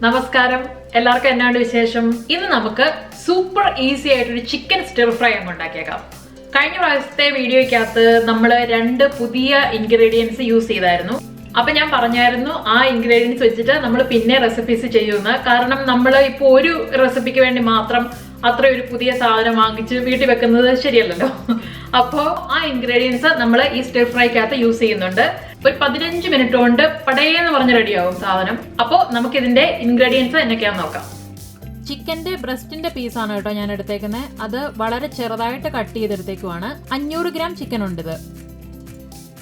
നമസ്കാരം, എല്ലാവർക്കും എന്നാണ് വിശേഷം? ഇന്ന് നമുക്ക് സൂപ്പർ ഈസി ആയിട്ടൊരു ചിക്കൻ സ്റ്റിർ ഫ്രൈ അങ്ങ് ഉണ്ടാക്കിയേക്കാം. കഴിഞ്ഞ പ്രാവശ്യത്തെ വീഡിയോയ്ക്കകത്ത് നമ്മൾ 2 പുതിയ ഇൻഗ്രീഡിയൻസ് യൂസ് ചെയ്തായിരുന്നു. അപ്പൊ ഞാൻ പറഞ്ഞായിരുന്നു ആ ഇൻഗ്രീഡിയൻസ് വെച്ചിട്ട് നമ്മൾ പിന്നെ റെസിപ്പീസ് ചെയ്യുമെന്ന്. കാരണം നമ്മൾ ഇപ്പോൾ ഒരു റെസിപ്പിക്ക് വേണ്ടി മാത്രം അത്ര ഒരു പുതിയ സാധനം വാങ്ങിച്ച് വീട്ടിൽ വെക്കുന്നത് ശരിയല്ലല്ലോ. അപ്പോൾ ആ ഇൻഗ്രീഡിയൻസ് നമ്മൾ ഈ സ്റ്റിർ ഫ്രൈക്കകത്ത് യൂസ് ചെയ്യുന്നുണ്ട്. ഒരു 15 മിനിറ്റ് കൊണ്ട് പടയെന്ന് പറഞ്ഞ് റെഡിയാവും സാധനം. അപ്പോൾ നമുക്ക് ഇതിന്റെ ഇൻഗ്രീഡിയൻസ് എന്നൊക്കെയാന്ന് നോക്കാം. ചിക്കന്റെ ബ്രസ്റ്റിന്റെ പീസാണ് കേട്ടോ ഞാൻ എടുത്തേക്കുന്നത്. അത് വളരെ ചെറുതായിട്ട് കട്ട് ചെയ്തെടുത്തേക്കുവാണ്. 500 ഗ്രാം ചിക്കൻ ഉണ്ട് ഇത്.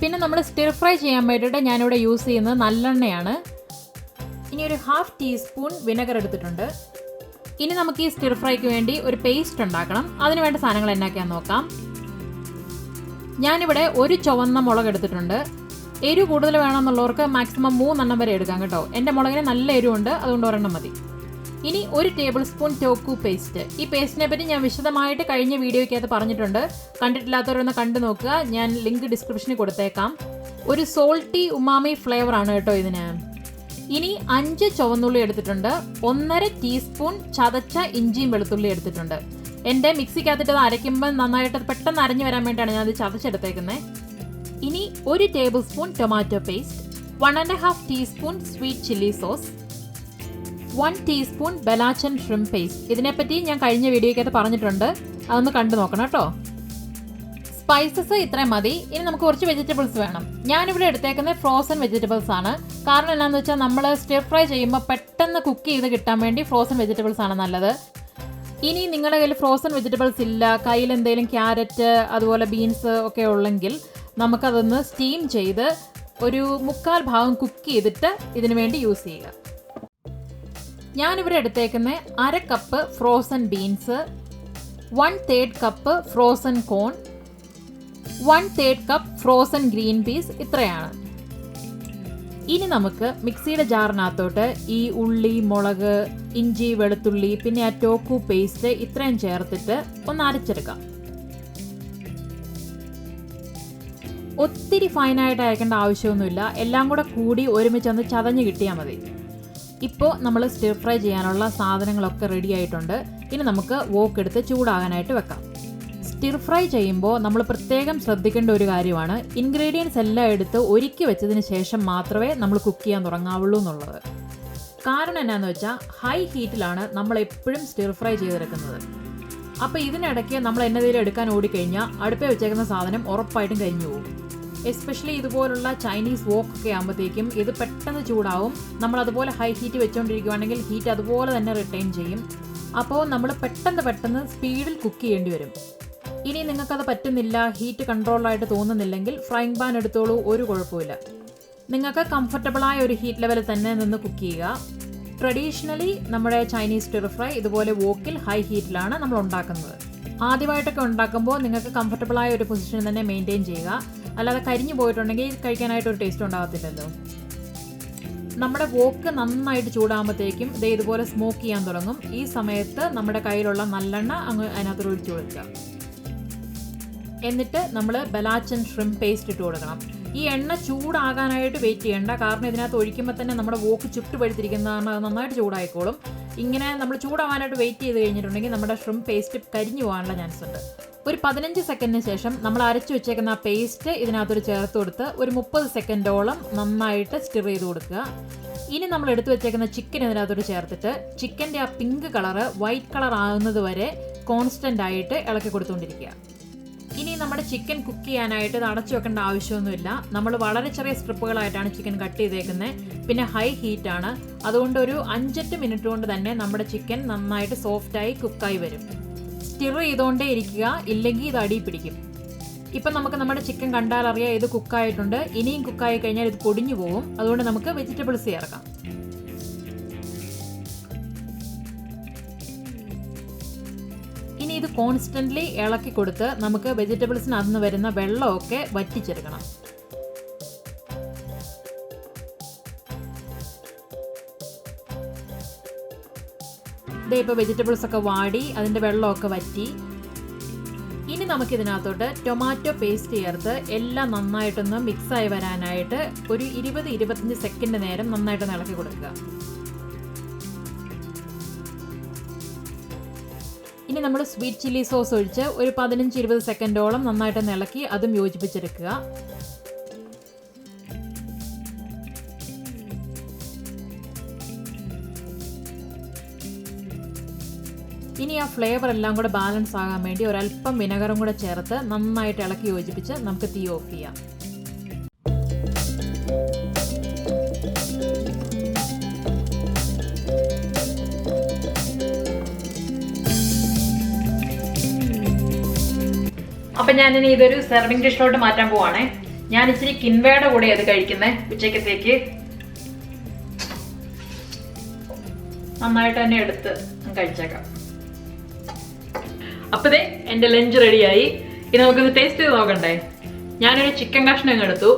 പിന്നെ നമ്മൾ സ്റ്റിർ ഫ്രൈ ചെയ്യാൻ വേണ്ടിയിട്ട് ഞാനിവിടെ യൂസ് ചെയ്യുന്നത് നല്ലെണ്ണയാണ്. ഇനി ഒരു 1/2 ടീസ്പൂൺ വിനെഗർ എടുത്തിട്ടുണ്ട്. ഇനി നമുക്ക് ഈ സ്റ്റിർ ഫ്രൈക്ക് വേണ്ടി ഒരു പേസ്റ്റ് ഉണ്ടാക്കണം. അതിന് വേണ്ട സാധനങ്ങൾ എന്നൊക്കെയാന്ന് നോക്കാം. ഞാനിവിടെ ഒരു ചുവന്ന മുളക് എടുത്തിട്ടുണ്ട്. എരിവ് കൂടുതൽ വേണമെന്നുള്ളവർക്ക് മാക്സിമം 3 എണ്ണം വരെ എടുക്കാം കേട്ടോ. എൻ്റെ മുളകിന് നല്ല എരിവുണ്ട്, അതുകൊണ്ട് ഒരെണ്ണം മതി. ഇനി 1 ടേബിൾ സ്പൂൺ ടോക്കു പേസ്റ്റ്. ഈ പേസ്റ്റിനെ പറ്റി ഞാൻ വിശദമായിട്ട് കഴിഞ്ഞ വീഡിയോയ്ക്കകത്ത് പറഞ്ഞിട്ടുണ്ട്. കണ്ടിട്ടില്ലാത്തവരൊന്ന് കണ്ടു നോക്കുക. ഞാൻ ലിങ്ക് ഡിസ്ക്രിപ്ഷനിൽ കൊടുത്തേക്കാം. ഒരു സോൾട്ടി ഉമാമി ഫ്ലേവർ ആണ് കേട്ടോ ഇതിന്. ഇനി 5 ചുവന്നുള്ളി എടുത്തിട്ടുണ്ട്. 1.5 ടീസ്പൂൺ ചതച്ച ഇഞ്ചിയും വെളുത്തുള്ളി എടുത്തിട്ടുണ്ട്. എൻ്റെ മിക്സിക്കകത്തിട്ട് അത് അരയ്ക്കുമ്പോൾ നന്നായിട്ട് പെട്ടെന്ന് അരഞ്ഞു വരാൻ വേണ്ടിയിട്ടാണ് ഞാനത് ചതച്ചെടുത്തേക്കുന്നത്. ഇനി 1 table spoon tomato paste, 1.5 teaspoon sweet chilli sauce, 1 teaspoon belacan shrimp paste. ഇതിനെപ്പറ്റി ഞാൻ കഴിഞ്ഞ വീഡിയോയ്ക്കകത്ത് പറഞ്ഞിട്ടുണ്ട്, അതൊന്ന് കണ്ടു നോക്കണം കേട്ടോ. സ്പൈസസ് ഇത്രയും മതി. ഇനി നമുക്ക് കുറച്ച് വെജിറ്റബിൾസ് വേണം. ഞാനിവിടെ എടുത്തേക്കുന്നത് ഫ്രോസൺ വെജിറ്റബിൾസ് ആണ്. കാരണം എന്താണെന്ന് വെച്ചാൽ നമ്മൾ സ്റ്റിർ ഫ്രൈ ചെയ്യുമ്പോൾ പെട്ടെന്ന് കുക്ക് ചെയ്ത് കിട്ടാൻ വേണ്ടി ഫ്രോസൺ വെജിറ്റബിൾസ് ആണ് നല്ലത്. ഇനി നിങ്ങളുടെ കയ്യിൽ ഫ്രോസൺ വെജിറ്റബിൾസ് ഇല്ല, കയ്യിൽ എന്തെങ്കിലും ക്യാരറ്റ് അതുപോലെ ബീൻസ് ഒക്കെ ഉള്ളെങ്കിൽ നമുക്കതൊന്ന് സ്റ്റീം ചെയ്ത് ഒരു 1/4 ഭാഗം കുക്ക് ചെയ്തിട്ട് ഇതിനു വേണ്ടി യൂസ് ചെയ്യുക. ഞാനിവിടെ എടുത്തേക്കുന്ന 1/2 cup frozen beans, 1/3 cup frozen corn, 1/3 cup frozen green peas. ഇത്രയാണ്. ഇനി നമുക്ക് മിക്സിയുടെ ജാറിനകത്തോട്ട് ഈ ഉള്ളി, മുളക്, ഇഞ്ചി, വെളുത്തുള്ളി, പിന്നെ ആ ടോക്കു പേസ്റ്റ് ഇത്രയും ചേർത്തിട്ട് ഒന്ന് അരച്ചെടുക്കാം. ഒത്തിരി ഫൈനായിട്ട് അയക്കേണ്ട ആവശ്യമൊന്നുമില്ല. എല്ലാം കൂടെ കൂടി ഒരുമിച്ചൊന്ന് ചതഞ്ഞ് കിട്ടിയാൽ മതി. ഇപ്പോൾ നമ്മൾ സ്റ്റിർ ഫ്രൈ ചെയ്യാനുള്ള സാധനങ്ങളൊക്കെ റെഡി ആയിട്ടുണ്ട്. ഇനി നമുക്ക് വോക്ക് എടുത്ത് ചൂടാകാനായിട്ട് വെക്കാം. സ്റ്റിർ ഫ്രൈ ചെയ്യുമ്പോൾ നമ്മൾ പ്രത്യേകം ശ്രദ്ധിക്കേണ്ട ഒരു കാര്യമാണ്, ഇൻഗ്രീഡിയൻസ് എല്ലാം എടുത്ത് ഒരുക്കി വെച്ചതിന് ശേഷം മാത്രമേ നമ്മൾ കുക്ക് ചെയ്യാൻ തുടങ്ങാവുള്ളൂ എന്നുള്ളത്. കാരണം എന്നാന്ന് വെച്ചാൽ ഹൈ ഹീറ്റിലാണ് നമ്മൾ എപ്പോഴും സ്റ്റിർ ഫ്രൈ ചെയ്തെടുക്കുന്നത്. അപ്പോൾ ഇതിനിടയ്ക്ക് നമ്മൾ എന്നതെങ്കിലും എടുക്കാൻ ഓടിക്കഴിഞ്ഞാൽ അടുപ്പേ വെച്ചേക്കുന്ന സാധനം ഉറപ്പായിട്ടും കരിഞ്ഞു പോകും. എസ്പെഷ്യലി ഇതുപോലുള്ള ചൈനീസ് വോക്ക് ഒക്കെ ആകുമ്പോഴത്തേക്കും ഇത് പെട്ടെന്ന് ചൂടാവും. നമ്മൾ അതുപോലെ ഹൈ ഹീറ്റ് വെച്ചുകൊണ്ടിരിക്കുകയാണെങ്കിൽ ഹീറ്റ് അതുപോലെ തന്നെ റിട്ടൈൻ ചെയ്യും. അപ്പോൾ നമ്മൾ പെട്ടെന്ന് സ്പീഡിൽ കുക്ക് ചെയ്യേണ്ടി വരും. ഇനി നിങ്ങൾക്കത് പറ്റുന്നില്ല, ഹീറ്റ് കൺട്രോളായിട്ട് തോന്നുന്നില്ലെങ്കിൽ ഫ്രൈങ് പാൻ എടുത്തോളൂ, ഒരു കുഴപ്പമില്ല. നിങ്ങൾക്ക് കംഫർട്ടബിളായ ഒരു ഹീറ്റ് ലെവലിൽ തന്നെ നിന്ന് കുക്ക് ചെയ്യുക. ട്രഡീഷണലി നമ്മുടെ ചൈനീസ് സ്റ്റിർ ഫ്രൈ ഇതുപോലെ വോക്കിൽ ഹൈ ഹീറ്റിലാണ് നമ്മൾ ഉണ്ടാക്കുന്നത്. ആദ്യമായിട്ടൊക്കെ ഉണ്ടാക്കുമ്പോൾ നിങ്ങൾക്ക് കംഫർട്ടബിളായ ഒരു പൊസിഷൻ തന്നെ മെയിൻറ്റെയിൻ ചെയ്യുക. അല്ലാതെ കരിഞ്ഞു പോയിട്ടുണ്ടെങ്കിൽ കഴിക്കാനായിട്ട് ഒരു ടേസ്റ്റ് ഉണ്ടാകത്തില്ലല്ലോ. നമ്മുടെ വോക്ക് നന്നായിട്ട് ചൂടാകുമ്പോഴത്തേക്കും ഇതുപോലെ സ്മോക്ക് ചെയ്യാൻ തുടങ്ങും. ഈ സമയത്ത് നമ്മുടെ കയ്യിലുള്ള നല്ലെണ്ണ അങ്ങ് അതിനകത്ത് ഒഴിച്ചു കൊടുക്കുക. എന്നിട്ട് നമ്മൾ ബെലാച്ചൻ ഷ്രിംപ് പേസ്റ്റ് ഇട്ട് കൊടുക്കണം. ഈ എണ്ണ ചൂടാകാനായിട്ട് വെയിറ്റ് ചെയ്യേണ്ട. കാരണം ഇതിനകത്ത് ഒഴിക്കുമ്പോൾ തന്നെ നമ്മുടെ വോക്ക് ചുട്ടുപഴുത്തിരിക്കുന്നതാണ്, നന്നായിട്ട് ചൂടായിക്കോളും. ഇങ്ങനെ നമ്മൾ ചൂടാവാനായിട്ട് വെയിറ്റ് ചെയ്ത് കഴിഞ്ഞിട്ടുണ്ടെങ്കിൽ നമ്മുടെ ഷ്രിംപ് പേസ്റ്റ് കരിഞ്ഞു പോകാനുള്ള ചാൻസ് ഉണ്ട്. ഒരു 15 സെക്കൻഡിന് ശേഷം നമ്മൾ അരച്ചു വെച്ചേക്കുന്ന ആ പേസ്റ്റ് ഇതിനകത്തൊരു ചേർത്ത് കൊടുത്ത് ഒരു 30 സെക്കൻഡോളം നന്നായിട്ട് സ്റ്റിർ ചെയ്ത് കൊടുക്കുക. ഇനി നമ്മൾ എടുത്തു വെച്ചേക്കുന്ന ചിക്കൻ ഇതിനകത്തോട്ട് ചേർത്തിട്ട് ചിക്കൻ്റെ ആ പിങ്ക് കളറ് വൈറ്റ് കളർ ആകുന്നത് വരെ കോൺസ്റ്റൻ്റ് ആയിട്ട് ഇളക്കി കൊടുത്തുകൊണ്ടിരിക്കുക. ഇനി നമ്മുടെ ചിക്കൻ കുക്ക് ചെയ്യാനായിട്ട് ഇത് അടച്ചു വെക്കേണ്ട ആവശ്യമൊന്നുമില്ല. നമ്മൾ വളരെ ചെറിയ സ്ട്രിപ്പുകളായിട്ടാണ് ചിക്കൻ കട്ട് ചെയ്തേക്കുന്നത്. പിന്നെ ഹൈ ഹീറ്റാണ്, അതുകൊണ്ട് ഒരു 5-8 മിനിറ്റ് കൊണ്ട് തന്നെ നമ്മുടെ ചിക്കൻ നന്നായിട്ട് സോഫ്റ്റായി കുക്കായി വരും. സ്റ്റിർ ചെയ്തുകൊണ്ടേ ഇരിക്കുക, ഇല്ലെങ്കിൽ ഇത് അടി പിടിക്കും. ഇപ്പം നമുക്ക് നമ്മുടെ ചിക്കൻ കണ്ടാൽ അറിയാം ഇത് കുക്കായിട്ടുണ്ട്. ഇനിയും കുക്കായി കഴിഞ്ഞാൽ ഇത് പൊടിഞ്ഞു പോകും. അതുകൊണ്ട് നമുക്ക് വെജിറ്റബിൾസ് ചേർക്കാം. ഇനി ഇത് കോൺസ്റ്റൻ്റ്ലി ഇളക്കി കൊടുത്ത് നമുക്ക് വെജിറ്റബിൾസിന് അന്ന് വരുന്ന വെള്ളമൊക്കെ വറ്റിച്ചെടുക്കണം. ഇപ്പോൾ വെജിറ്റബിൾസ് ഒക്കെ വാടി അതിൻ്റെ വെള്ളമൊക്കെ വറ്റി. ഇനി നമുക്കിതിനകത്തോട്ട് ടൊമാറ്റോ പേസ്റ്റ് ചേർത്ത് എല്ലാം നന്നായിട്ടൊന്ന് മിക്സായി വരാനായിട്ട് ഒരു 20-25 സെക്കൻഡ് നേരം നന്നായിട്ടൊന്ന് ഇളക്കി കൊടുക്കുക. ഇനി നമ്മൾ സ്വീറ്റ് ചില്ലി സോസ് ഒഴിച്ച് ഒരു 15-20 സെക്കൻഡോളം നന്നായിട്ട് ഇളക്കി അതും യോജിപ്പിച്ചെടുക്കുക. ഇനി ആ ഫ്ലേവർ എല്ലാം കൂടെ ബാലൻസ് ആകാൻ വേണ്ടി ഒരല്പം വിനെഗറും കൂടെ ചേർത്ത് നന്നായിട്ട് ഇളക്കി യോജിപ്പിച്ച് നമുക്ക് തീ ഓഫ് ചെയ്യാം. അപ്പം ഞാനിനി ഇതൊരു സെർവിങ് ഡിഷിലോട്ട് മാറ്റാൻ പോവാണേ. ഞാൻ ഇച്ചിരി കിൻവയുടെ കൂടെ അത് കഴിക്കുന്നത് ഉച്ചക്കത്തേക്ക്. നന്നായിട്ട് തന്നെ എടുത്ത് കഴിച്ചേക്കാം. അപ്പതേ എൻ്റെ ലഞ്ച് റെഡിയായി. ഇനി നമുക്കിത് ടേസ്റ്റ് ചെയ്ത് നോക്കണ്ടേ. ഞാനൊരു ചിക്കൻ കഷ്ണം എടുത്തു.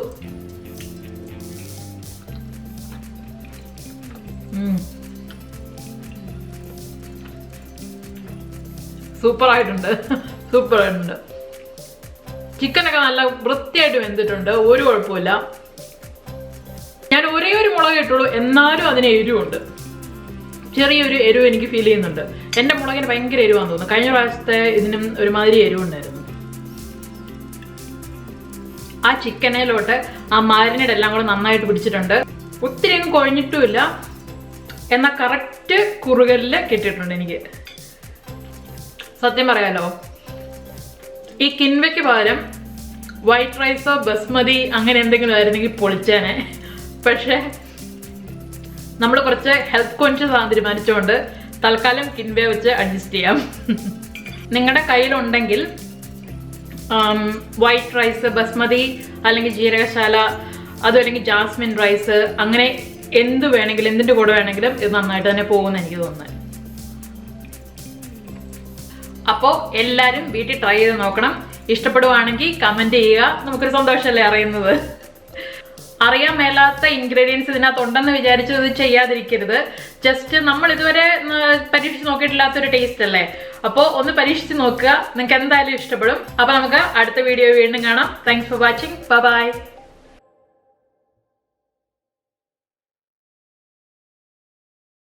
സൂപ്പറായിട്ടുണ്ട്. ചിക്കനൊക്കെ നല്ല വൃത്തിയായിട്ട് വെന്തിട്ടുണ്ട്, ഒരു കുഴപ്പമില്ല. ഞാൻ ഒരേ ഒരു മുളക് ഇട്ടുള്ളൂ, എന്നാലും അതിന് എരിവുണ്ട്. ചെറിയൊരു എരിവ് എനിക്ക് ഫീൽ ചെയ്യുന്നുണ്ട്. എൻ്റെ മുളകിന് ഭയങ്കര എരിവാന്ന് തോന്നുന്നു. കഴിഞ്ഞ പ്രാവശ്യത്തെ ഇതിനും ഒരുമാതിരി എരിവുണ്ടായിരുന്നു. ആ ചിക്കനിലോട്ട് ആ മാരിനേഡ് എല്ലാം കൂടെ നന്നായിട്ട് പിടിച്ചിട്ടുണ്ട്. ഒത്തിരി അങ്ങ് കുഴഞ്ഞിട്ടുമില്ല, എന്നാൽ കറക്റ്റ് കുറുകലിൽ കിട്ടിയിട്ടുണ്ട് എനിക്ക്. സത്യം പറയാലോ, ഈ കിൻവയ്ക്ക് പകരം വൈറ്റ് റൈസോ ബസ്മതി അങ്ങനെ എന്തെങ്കിലും ആയിരുന്നെങ്കിൽ പൊളിച്ചേനെ. പക്ഷേ നമ്മൾ കുറച്ച് ഹെൽത്ത് കോൺഷ്യസ് ആകാൻ തീരുമാനിച്ചുകൊണ്ട് തൽക്കാലം കിൻവ വെച്ച് അഡ്ജസ്റ്റ് ചെയ്യാം. നിങ്ങളുടെ കയ്യിലുണ്ടെങ്കിൽ വൈറ്റ് റൈസ്, ബസ്മതി അല്ലെങ്കിൽ ജീരകശാല, അതും അല്ലെങ്കിൽ ജാസ്മിൻ റൈസ്, അങ്ങനെ എന്ത് വേണമെങ്കിലും, എന്തിൻ്റെ കൂടെ വേണമെങ്കിലും ഇത് നന്നായിട്ട് തന്നെ പോകുമെന്ന് എനിക്ക് തോന്നുന്നത്. അപ്പോൾ എല്ലാവരും വീട്ടിൽ ട്രൈ ചെയ്ത് നോക്കണം. ഇഷ്ടപ്പെടുവാണെങ്കിൽ കമൻറ്റ് ചെയ്യുക. നമുക്കൊരു സന്തോഷമല്ലേ അറിയുന്നത്. അറിയാൻ മേലാത്ത ഇൻഗ്രീഡിയൻസ് ഇതിനകത്ത് ഉണ്ടെന്ന് വിചാരിച്ച് ഇത് ചെയ്യാതിരിക്കരുത്. ജസ്റ്റ് നമ്മൾ ഇതുവരെ പരീക്ഷിച്ച് നോക്കിയിട്ടില്ലാത്തൊരു ടേസ്റ്റ് അല്ലേ. അപ്പോൾ ഒന്ന് പരീക്ഷിച്ച് നോക്കുക, നിങ്ങൾക്ക് എന്തായാലും ഇഷ്ടപ്പെടും. അപ്പോൾ നമുക്ക് അടുത്ത വീഡിയോ വീണ്ടും കാണാം. Thanks for watching. ബൈ.